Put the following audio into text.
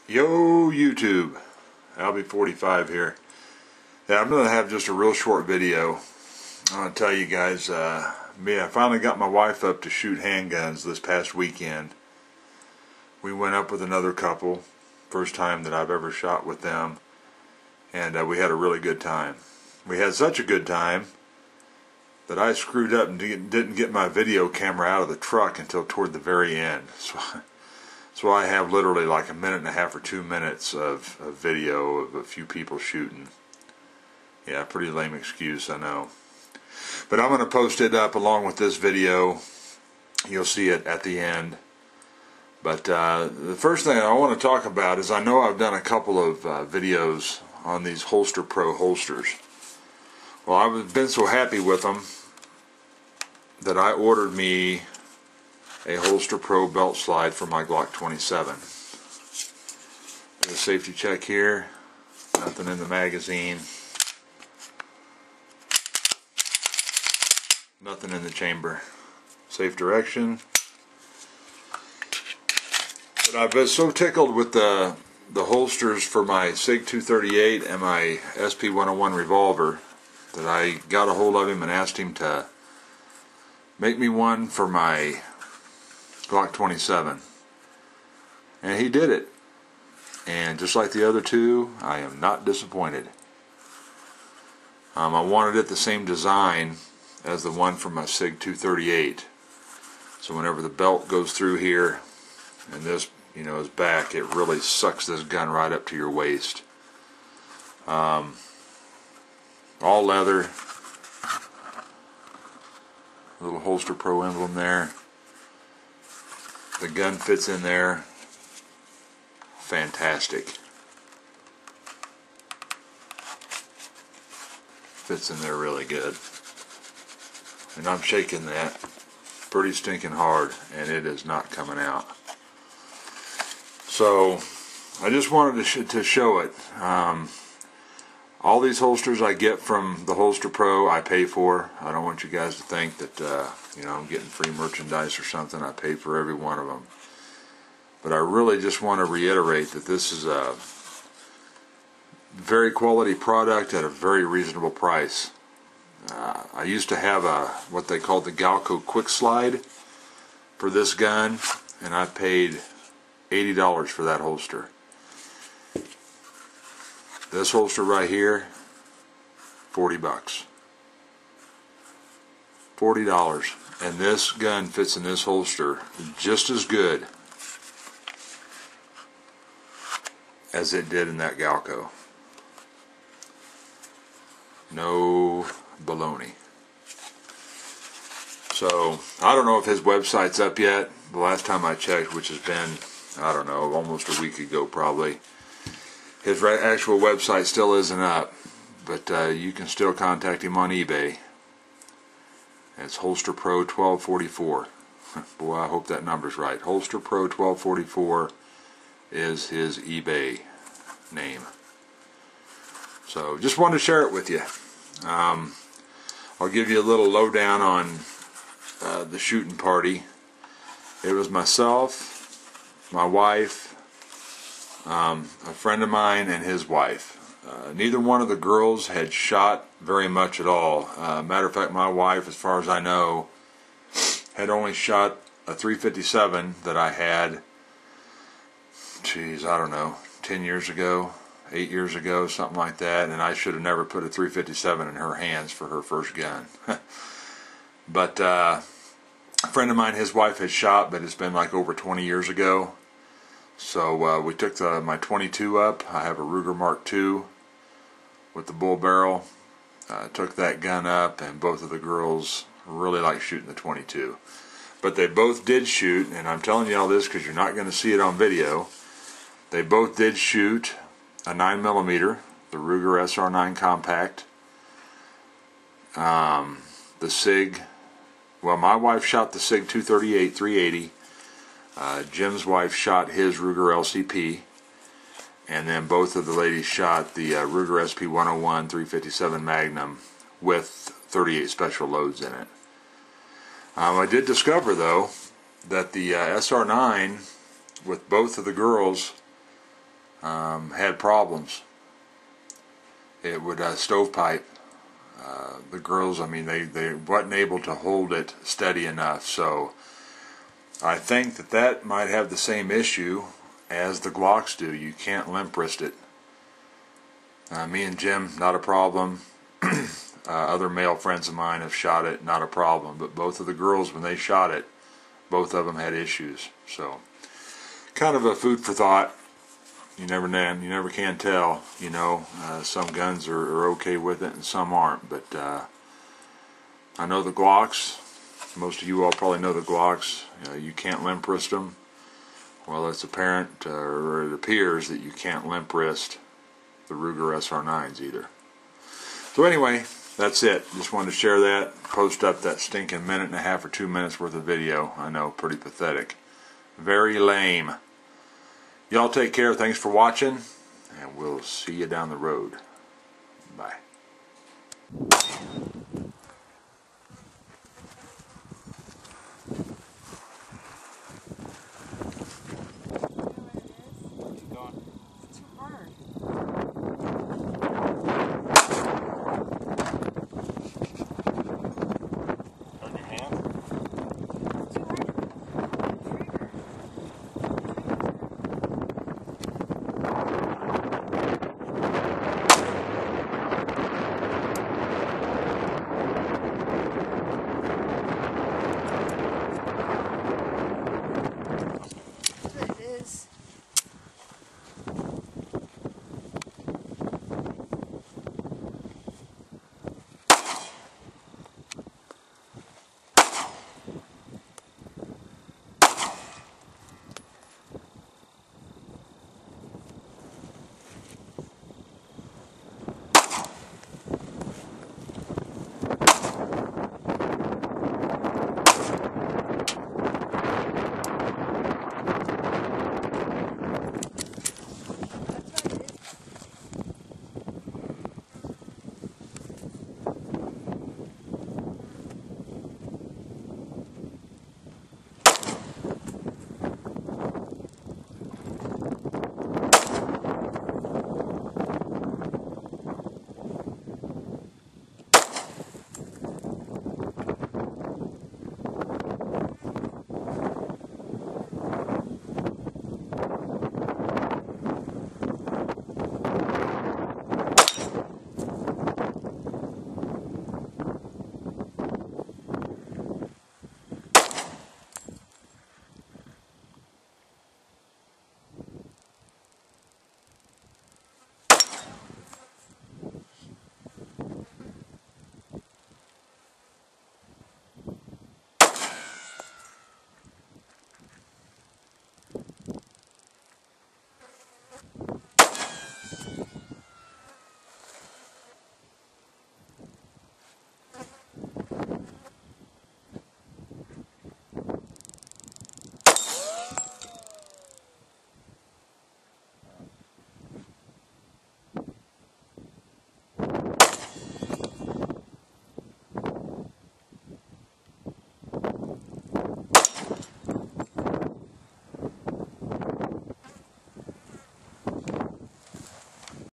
Yo YouTube, Albie45 here. Yeah, I'm going to have just a real short video. I want to tell you guys, I finally got my wife up to shoot handguns this past weekend. We went up with another couple, first time that I've ever shot with them, and we had a really good time. We had such a good time that I screwed up and didn't get my video camera out of the truck until toward the very end. So I have literally like a minute and a half or 2 minutes of video of a few people shooting. Yeah, pretty lame excuse, I know. But I'm going to post it up along with this video. You'll see it at the end. But the first thing I want to talk about is I know I've done a couple of videos on these HolsterPro holsters. Well, I've been so happy with them that I ordered me a HolsterPro belt slide for my Glock 27. There's a safety check here. Nothing in the magazine. Nothing in the chamber. Safe direction. But I've been so tickled with the holsters for my SIG 238 and my SP 101 revolver that I got a hold of him and asked him to make me one for my Glock 27, and he did it, and just like the other two, I am not disappointed. I wanted it the same design as the one from my SIG 238, so whenever the belt goes through here and this is back, it really sucks this gun right up to your waist. All leather, little HolsterPro emblem there. The gun fits in there fantastic. Fits in there really good. And I'm shaking that pretty stinking hard, and it is not coming out. So I just wanted to show it. All these holsters I get from the HolsterPro I pay for. I don't want you guys to think that I'm getting free merchandise or something. I pay for every one of them. But I really just want to reiterate that this is a very quality product at a very reasonable price. I used to have what they called the Galco Quick Slide for this gun, and I paid $80 for that holster. This holster right here, $40. $40. And this gun fits in this holster just as good as it did in that Galco. No baloney. So, I don't know if his website's up yet. The last time I checked, which has been, I don't know, almost a week ago probably. His actual website still isn't up, but you can still contact him on eBay. It's HolsterPro 1244. Boy, I hope that number's right. HolsterPro 1244 is his eBay name. So, just wanted to share it with you. I'll give you a little lowdown on the shooting party. It was myself, my wife, a friend of mine, and his wife. Neither one of the girls had shot very much at all. Matter of fact, my wife, as far as I know, had only shot a 357 that I had, I don't know, 10 years ago, 8 years ago, something like that, and I should have never put a 357 in her hands for her first gun. But a friend of mine, his wife had shot, but it's been like over 20 years ago. So we took my 22 up. I have a Ruger Mark II with the bull barrel. Took that gun up, and both of the girls really like shooting the 22. But they both did shoot, and I'm telling you all this because you're not going to see it on video. They both did shoot a 9mm, the Ruger SR9 Compact. The SIG, well, my wife shot the SIG 238 380. Jim's wife shot his Ruger LCP, and then both of the ladies shot the Ruger SP 101 357 Magnum with 38 special loads in it. I did discover, though, that the SR9 with both of the girls had problems. It would stovepipe. The girls, I mean, they wasn't able to hold it steady enough. So I think that might have the same issue as the Glocks do. You can't limp wrist it. Me and Jim, not a problem. Other male friends of mine have shot it, not a problem. But both of the girls, when they shot it, both of them had issues. So kind of a food for thought. You never know. You never can tell. You know, some guns are okay with it and some aren't. But I know the Glocks. Most of you all probably know the Glocks. You can't limp wrist them. Well, it's apparent, or it appears, that you can't limp wrist the Ruger SR9s either. So anyway, that's it. Just wanted to share that. Post up that stinking 1.5 or 2 minutes worth of video. I know, pretty pathetic. Very lame. Y'all take care. Thanks for watching, and we'll see you down the road. Bye.